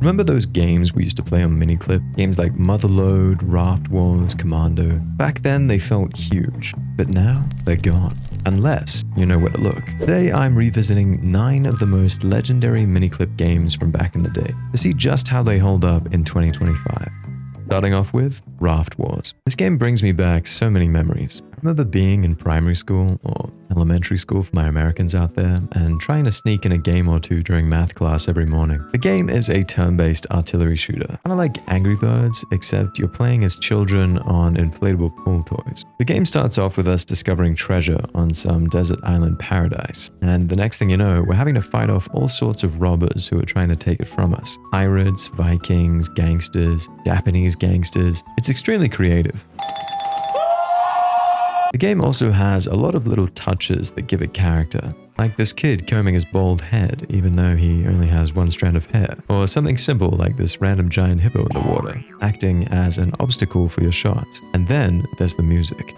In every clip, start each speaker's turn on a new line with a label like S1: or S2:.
S1: Remember those games we used to play on Miniclip? Games like Motherload, Raft Wars, Commando? Back then they felt huge, but now they're gone. Unless you know where to look. Today I'm revisiting 9 of the most legendary Miniclip games from back in the day to see just how they hold up in 2025. Starting off with Raft Wars. This game brings me back so many memories. I remember being in primary school, or elementary school for my Americans out there, and trying to sneak in a game or two during math class every morning. The game is a turn-based artillery shooter, kind of like Angry Birds, except you're playing as children on inflatable pool toys. The game starts off with us discovering treasure on some desert island paradise, and the next thing you know, we're having to fight off all sorts of robbers who are trying to take it from us. Pirates, Vikings, gangsters, Japanese gangsters. It's extremely creative. The game also has a lot of little touches that give it character, like this kid combing his bald head even though he only has one strand of hair, or something simple like this random giant hippo in the water, acting as an obstacle for your shots. And then there's the music.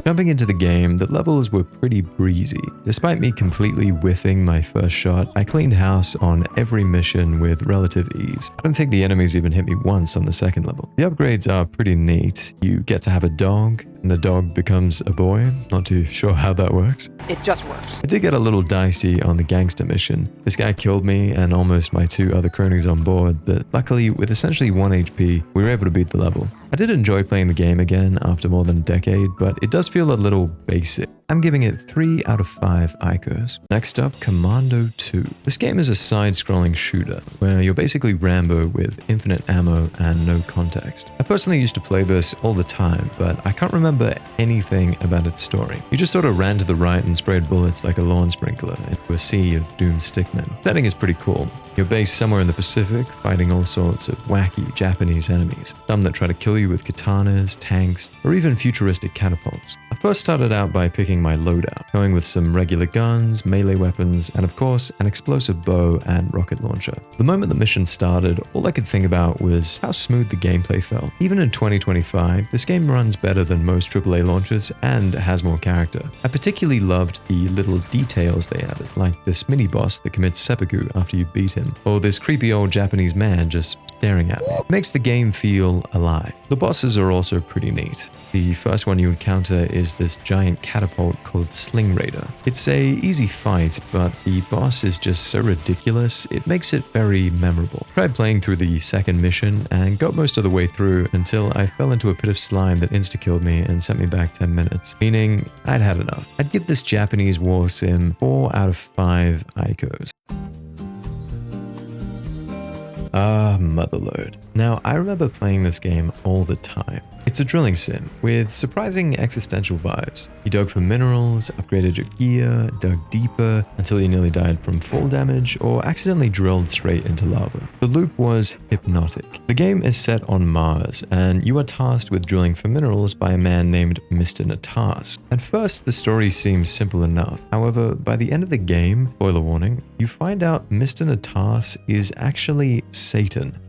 S1: Jumping into the game, the levels were pretty breezy. Despite me completely whiffing my first shot, I cleaned house on every mission with relative ease. I don't think the enemies even hit me once on the second level. The upgrades are pretty neat. You get to have a dog, and the dog becomes a boy. Not too sure how that works.
S2: It just works.
S1: I did get a little dicey on the gangster mission. This guy killed me and almost my 2 other cronies on board, but luckily with essentially 1 HP, we were able to beat the level. I did enjoy playing the game again after more than a decade, but it does feel a little basic. I'm giving it 3 out of 5 Icos. Next up, Commando 2. This game is a side-scrolling shooter, where you're basically Rambo with infinite ammo and no context. I personally used to play this all the time, but I can't remember anything about its story. You just sort of ran to the right and sprayed bullets like a lawn sprinkler into a sea of doomed stickmen. The setting is pretty cool. You're based somewhere in the Pacific, fighting all sorts of wacky Japanese enemies. Some that try to kill you with katanas, tanks, or even futuristic catapults. I first started out by picking my loadout, going with some regular guns, melee weapons, and of course, an explosive bow and rocket launcher. The moment the mission started, all I could think about was how smooth the gameplay felt. Even in 2025, this game runs better than most AAA launchers and has more character. I particularly loved the little details they added, like this mini-boss that commits seppuku after you beat him, or this creepy old Japanese man just staring at me. It makes the game feel alive. The bosses are also pretty neat. The first one you encounter is this giant catapult called Sling Raider. It's a easy fight, but the boss is just so ridiculous, it makes it very memorable. I tried playing through the second mission and got most of the way through until I fell into a pit of slime that insta-killed me and sent me back 10 minutes, meaning I'd had enough. I'd give this Japanese war sim 4 out of 5 Icos. Motherload. Now, I remember playing this game all the time. It's a drilling sim with surprising existential vibes. You dug for minerals, upgraded your gear, dug deeper until you nearly died from fall damage or accidentally drilled straight into lava. The loop was hypnotic. The game is set on Mars and you are tasked with drilling for minerals by a man named Mr. Natas. At first, the story seems simple enough. However, by the end of the game, spoiler warning, you find out Mr. Natas is actually Satan.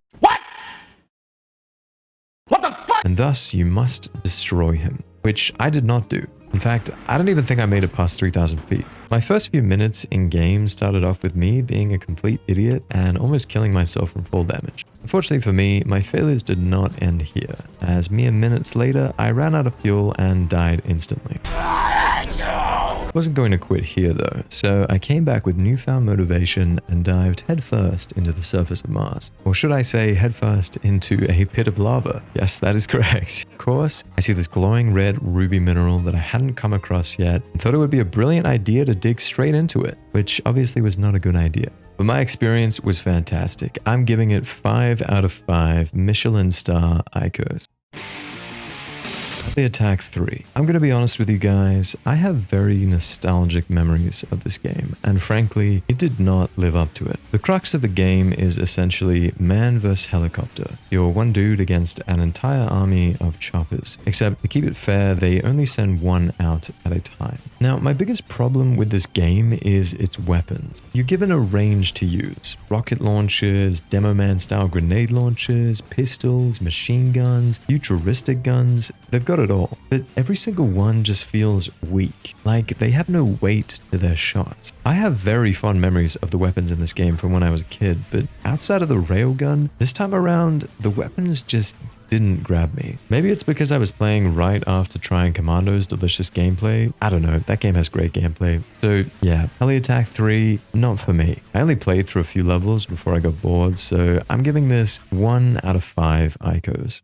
S1: And thus you must destroy him, which I did not do. In fact, I don't even think I made it past 3,000 feet. My first few minutes in game started off with me being a complete idiot and almost killing myself from fall damage. Unfortunately for me, my failures did not end here, as mere minutes later, I ran out of fuel and died instantly. I wasn't going to quit here though, so I came back with newfound motivation and dived headfirst into the surface of Mars. Or should I say headfirst into a pit of lava? Yes, that is correct. Of course, I see this glowing red ruby mineral that I hadn't come across yet and thought it would be a brilliant idea to dig straight into it, which obviously was not a good idea. But my experience was fantastic. I'm giving it 5 out of 5 Michelin star Icos. Heli Attack 3. I'm going to be honest with you guys, I have very nostalgic memories of this game, and frankly, it did not live up to it. The crux of the game is essentially man versus helicopter. You're one dude against an entire army of choppers, except to keep it fair, they only send one out at a time. Now, my biggest problem with this game is its weapons. You're given a range to use. Rocket launchers, Demo Man style grenade launchers, pistols, machine guns, futuristic guns, they've got it at all, but every single one just feels weak, like they have no weight to their shots. I have very fond memories of the weapons in this game from when I was a kid, but outside of the railgun, this time around, the weapons just didn't grab me. Maybe it's because I was playing right after trying Commando's delicious gameplay. I don't know, that game has great gameplay. So yeah, Heli Attack 3, not for me. I only played through a few levels before I got bored, so I'm giving this 1 out of 5 Icos.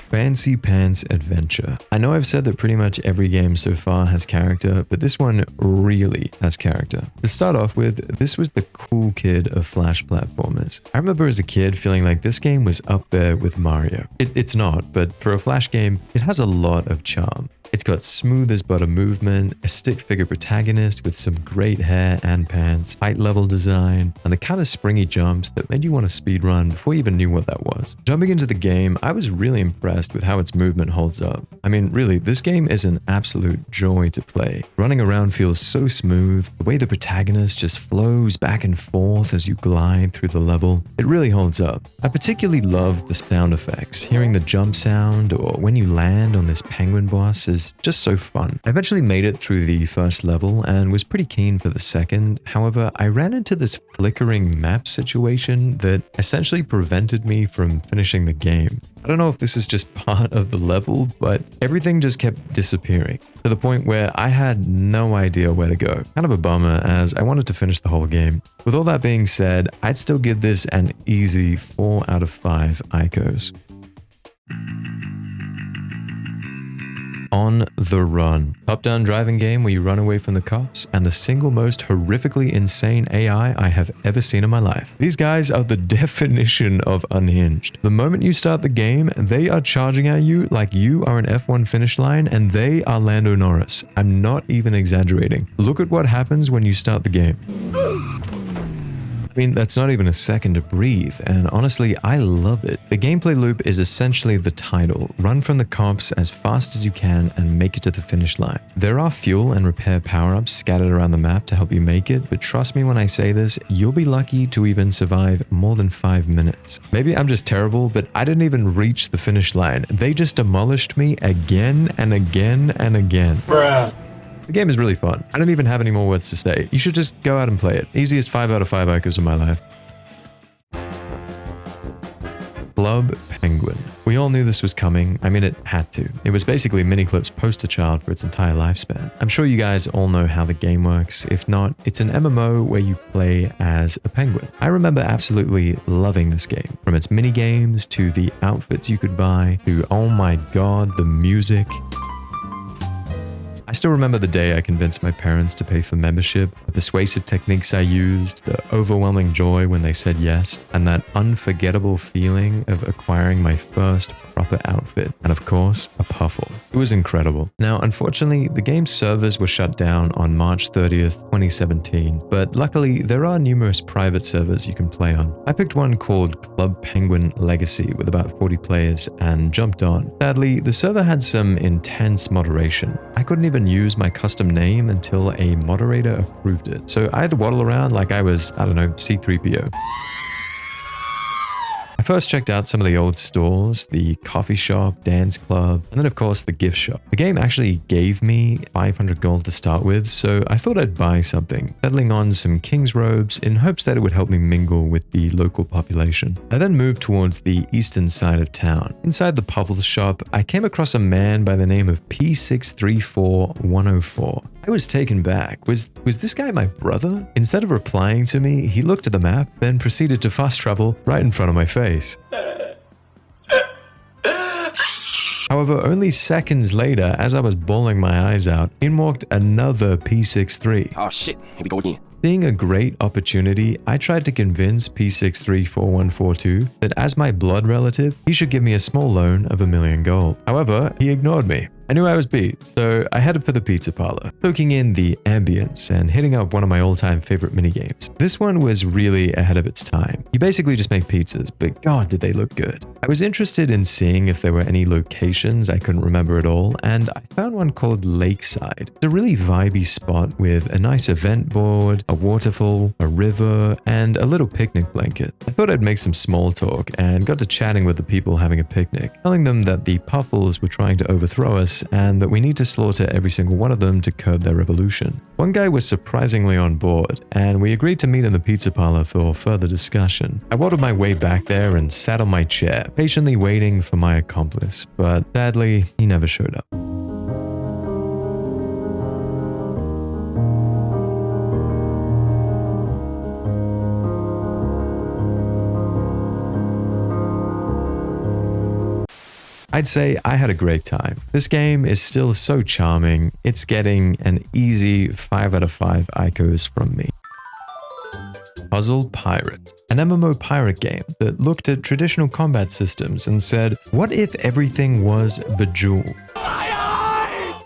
S1: Fancy Pants Adventure. I know I've said that pretty much every game so far has character, but this one really has character. To start off with, this was the cool kid of Flash platformers. I remember as a kid feeling like this game was up there with Mario. It's not, but for a Flash game, it has a lot of charm. It's got smooth as butter movement, a stick figure protagonist with some great hair and pants, height level design, and the kind of springy jumps that made you want to speedrun before you even knew what that was. Jumping into the game, I was really impressed with how its movement holds up. I mean, really, this game is an absolute joy to play. Running around feels so smooth, the way the protagonist just flows back and forth as you glide through the level, it really holds up. I particularly love the sound effects. Hearing the jump sound or when you land on this penguin boss is just so fun. I eventually made it through the first level and was pretty keen for the second. However, I ran into this flickering map situation that essentially prevented me from finishing the game. I don't know if this is just part of the level, but everything just kept disappearing to the point where I had no idea where to go. Kind of a bummer as I wanted to finish the whole game. With all that being said, I'd still give this an easy 4 out of 5 Icos. On the Run. Top-down driving game where you run away from the cops and the single most horrifically insane AI I have ever seen in my life. These guys are the definition of unhinged. The moment you start the game, they are charging at you like you are an F1 finish line and they are Lando Norris. I'm not even exaggerating. Look at what happens when you start the game. I mean, that's not even a second to breathe, and honestly, I love it. The gameplay loop is essentially the title. Run from the cops as fast as you can and make it to the finish line. There are fuel and repair power-ups scattered around the map to help you make it, but trust me when I say this, you'll be lucky to even survive more than 5 minutes. Maybe I'm just terrible, but I didn't even reach the finish line. They just demolished me again and again and again. Bruh. The game is really fun. I don't even have any more words to say. You should just go out and play it. Easiest 5 out of 5 Icos of my life. Club Penguin. We all knew this was coming. I mean, it had to. It was basically Miniclip's poster child for its entire lifespan. I'm sure you guys all know how the game works. If not, it's an MMO where you play as a penguin. I remember absolutely loving this game. From its mini games to the outfits you could buy to, oh my god, the music. I still remember the day I convinced my parents to pay for membership, the persuasive techniques I used, the overwhelming joy when they said yes, and that unforgettable feeling of acquiring my first proper outfit, and of course, a puffle. It was incredible. Now, unfortunately, the game's servers were shut down on March 30th, 2017, but luckily, there are numerous private servers you can play on. I picked one called Club Penguin Legacy with about 40 players and jumped on. Sadly, the server had some intense moderation. I couldn't even use my custom name until a moderator approved it, so I had to waddle around like I was, I don't know, C-3PO. I first checked out some of the old stores, the coffee shop, dance club, and then of course the gift shop. The game actually gave me 500 gold to start with, so I thought I'd buy something, settling on some king's robes in hopes that it would help me mingle with the local population. I then moved towards the eastern side of town. Inside the Puffle shop, I came across a man by the name of P634104. I was taken back. Was this guy my brother? Instead of replying to me, he looked at the map, then proceeded to fast travel right in front of my face. However, only seconds later, as I was bawling my eyes out, in walked another P63.
S2: Oh shit, here we go again.
S1: Seeing a great opportunity, I tried to convince P634142 that as my blood relative, he should give me a small loan of 1,000,000 gold. However, he ignored me. I knew I was beat, so I headed for the pizza parlor, soaking in the ambience and hitting up one of my all-time favorite minigames. This one was really ahead of its time. You basically just make pizzas, but god did they look good. I was interested in seeing if there were any locations I couldn't remember at all, and I found one called Lakeside. It's a really vibey spot with a nice event board, a waterfall, a river, and a little picnic blanket. I thought I'd make some small talk and got to chatting with the people having a picnic, telling them that the Puffles were trying to overthrow us and that we need to slaughter every single one of them to curb their revolution. One guy was surprisingly on board, and we agreed to meet in the pizza parlor for further discussion. I waddled my way back there and sat on my chair, patiently waiting for my accomplice, but sadly, he never showed up. I'd say I had a great time. This game is still so charming, it's getting an easy 5 out of 5 icos from me. Puzzle Pirates, an MMO pirate game that looked at traditional combat systems and said, what if everything was Bejeweled?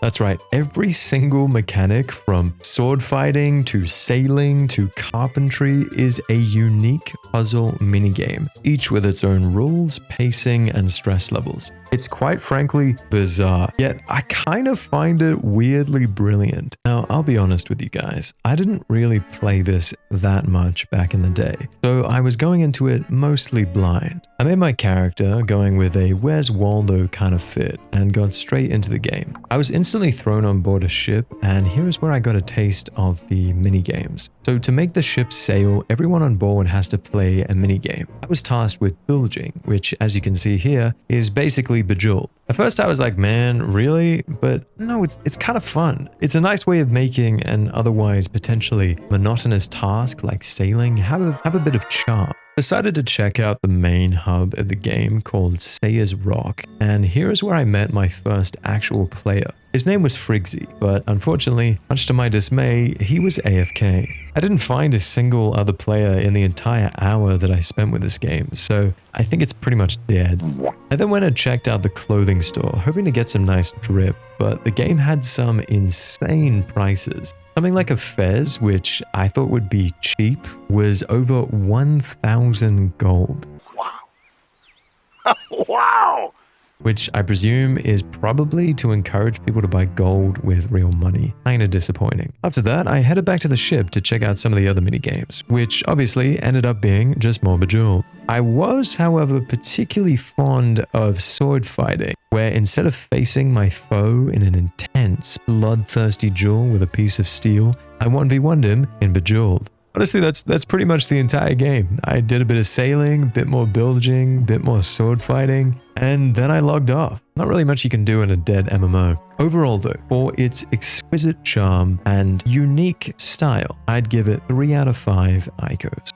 S1: That's right, every single mechanic from sword fighting to sailing to carpentry is a unique puzzle minigame, each with its own rules, pacing, and stress levels. It's quite frankly bizarre, yet I kind of find it weirdly brilliant. Now, I'll be honest with you guys, I didn't really play this that much back in the day, so I was going into it mostly blind. I made my character going with a Where's Waldo kind of fit and got straight into the game. I was instantly thrown on board a ship, and here's where I got a taste of the minigames. So to make the ship sail, everyone on board has to play a minigame. I was tasked with bilging, which as you can see here, is basically Bejeweled. At first I was like, man, really? But no, it's kind of fun. It's a nice way of making an otherwise potentially monotonous task like sailing have a bit of charm. I decided to check out the main hub of the game called Sayers Rock, and here is where I met my first actual player. His name was Frigsy, but unfortunately, much to my dismay, he was AFK. I didn't find a single other player in the entire hour that I spent with this game, so I think it's pretty much dead. I then went and checked out the clothing store, hoping to get some nice drip, but the game had some insane prices. Something like a fez, which I thought would be cheap, was over 1,000 gold. Wow. Wow! Which I presume is probably to encourage people to buy gold with real money. Kinda disappointing. After that, I headed back to the ship to check out some of the other minigames, which obviously ended up being just more Bejeweled. I was, however, particularly fond of sword fighting, where instead of facing my foe in an intense, bloodthirsty duel with a piece of steel, I 1v1'd him in Bejeweled. Honestly, that's pretty much the entire game. I did a bit of sailing, a bit more bilging, a bit more sword fighting, and then I logged off. Not really much you can do in a dead MMO. Overall though, for its exquisite charm and unique style, I'd give it 3 out of 5 icos.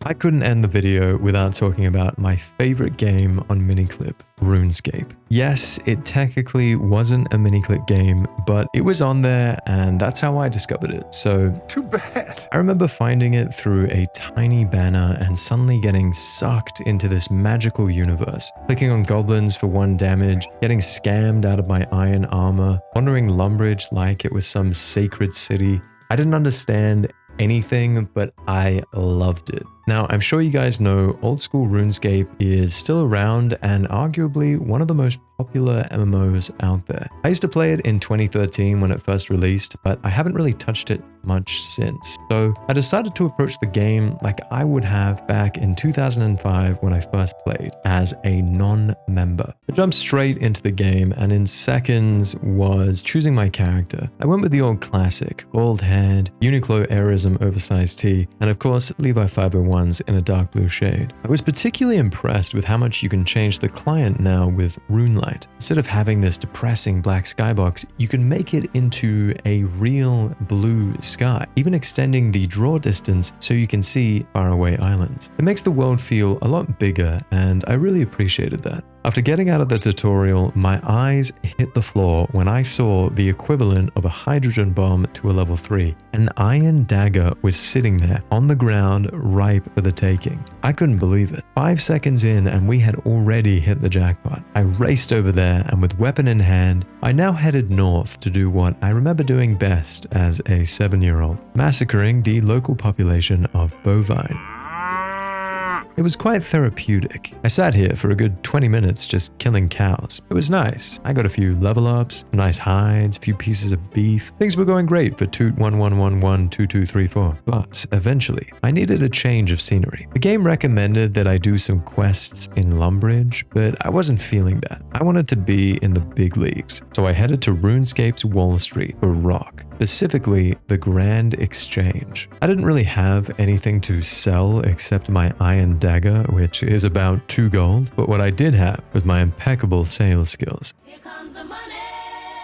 S1: I couldn't end the video without talking about my favorite game on Miniclip, RuneScape. Yes, it technically wasn't a Miniclip game, but it was on there and that's how I discovered it, so too bad. I remember finding it through a tiny banner and suddenly getting sucked into this magical universe, clicking on goblins for 1 damage, getting scammed out of my iron armor, wandering Lumbridge like it was some sacred city. I didn't understand anything, but I loved it. Now, I'm sure you guys know old school RuneScape is still around and arguably one of the most popular MMOs out there. I used to play it in 2013 when it first released, but I haven't really touched it much since. So I decided to approach the game like I would have back in 2005 when I first played, as a non-member. I jumped straight into the game and in seconds was choosing my character. I went with the old classic, bald-haired, Uniqlo Aerism oversized tee, and of course Levi 501 in a dark blue shade. I was particularly impressed with how much you can change the client now with RuneLight. Instead of having this depressing black skybox, you can make it into a real blue sky, even extending the draw distance so you can see faraway islands. It makes the world feel a lot bigger and I really appreciated that. After getting out of the tutorial, my eyes hit the floor when I saw the equivalent of a hydrogen bomb to a level 3. An iron dagger was sitting there on the ground, ripe for the taking. I couldn't believe it. 5 seconds in and we had already hit the jackpot. I raced over there and with weapon in hand, I now headed north to do what I remember doing best as a 7-year-old, massacring the local population of bovine. It was quite therapeutic. I sat here for a good 20 minutes just killing cows. It was nice. I got a few level ups, some nice hides, a few pieces of beef. Things were going great for Toot 11112234. But eventually, I needed a change of scenery. The game recommended that I do some quests in Lumbridge, but I wasn't feeling that. I wanted to be in the big leagues. So I headed to RuneScape's Wall Street for rock, specifically the Grand Exchange. I didn't really have anything to sell except my iron dagger, which is about 2 gold, but what I did have was my impeccable sales skills.
S2: Here comes the money.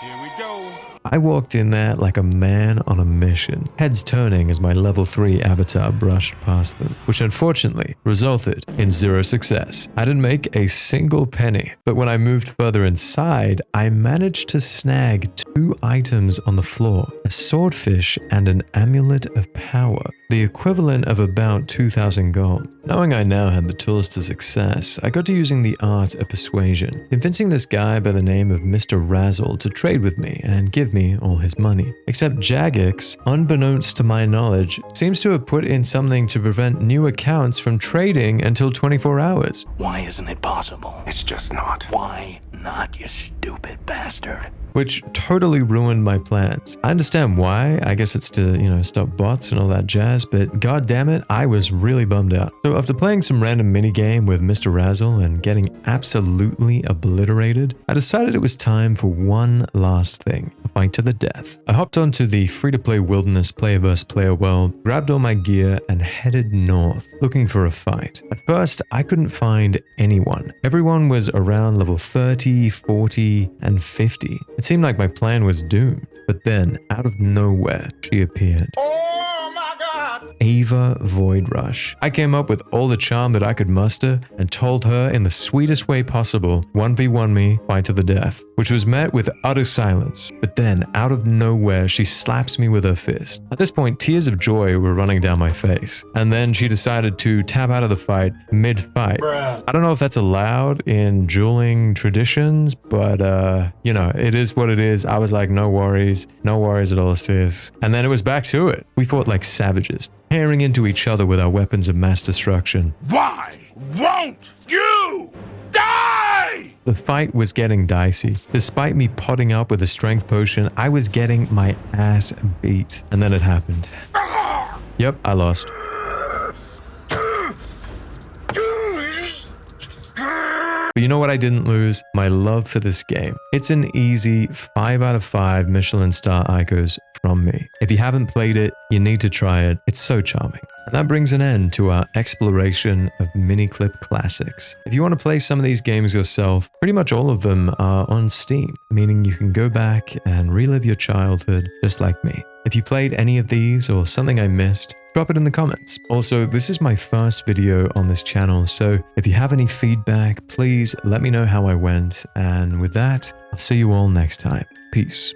S2: Here we go.
S1: I walked in there like a man on a mission, heads turning as my level 3 avatar brushed past them, which unfortunately resulted in 0 success. I didn't make a single penny, but when I moved further inside, I managed to snag 2 items on the floor, a swordfish and an amulet of power, the equivalent of about 2,000 gold. Knowing I now had the tools to success, I got to using the art of persuasion, convincing this guy by the name of Mr. Razzle to trade with me and give me all his money. Except Jagex, unbeknownst to my knowledge, seems to have put in something to prevent new accounts from trading until 24 hours.
S3: Why isn't it possible?
S4: It's just not.
S3: Why not, you stupid bastard?
S1: Which totally ruined my plans. I understand why, I guess it's to, stop bots and all that jazz, but god damn it, I was really bummed out. So after playing some random minigame with Mr. Razzle and getting absolutely obliterated, I decided it was time for one last thing, a fight to the death. I hopped onto the free-to-play wilderness player vs. player world, grabbed all my gear and headed north, looking for a fight. At first, I couldn't find anyone. Everyone was around level 30, 40, and 50. It seemed like my plan was doomed, but then, out of nowhere, she appeared.
S4: Oh my God!
S1: Ava Voidrush. I came up with all the charm that I could muster and told her in the sweetest way possible, 1v1 me, fight to the death, which was met with utter silence. But then, out of nowhere, she slaps me with her fist. At this point, tears of joy were running down my face, and then she decided to tap out of the fight mid-fight. I don't know if that's allowed in dueling traditions, but it is what it is. I was like, no worries at all, sis. And then it was back to it. We fought like savages, tearing into each other with our weapons of mass destruction.
S4: Why won't you die?
S1: The fight was getting dicey. Despite me potting up with a strength potion, I was getting my ass beat. And then it happened. Yep, I lost. But you know what I didn't lose? My love for this game. It's an easy 5 out of 5 Michelin star icons from me. If you haven't played it, you need to try it. It's so charming. And that brings an end to our exploration of Miniclip classics. If you want to play some of these games yourself, pretty much all of them are on Steam, meaning you can go back and relive your childhood just like me. If you played any of these or something I missed, drop it in the comments. Also, this is my first video on this channel, so if you have any feedback, please let me know how I went. And with that, I'll see you all next time. Peace.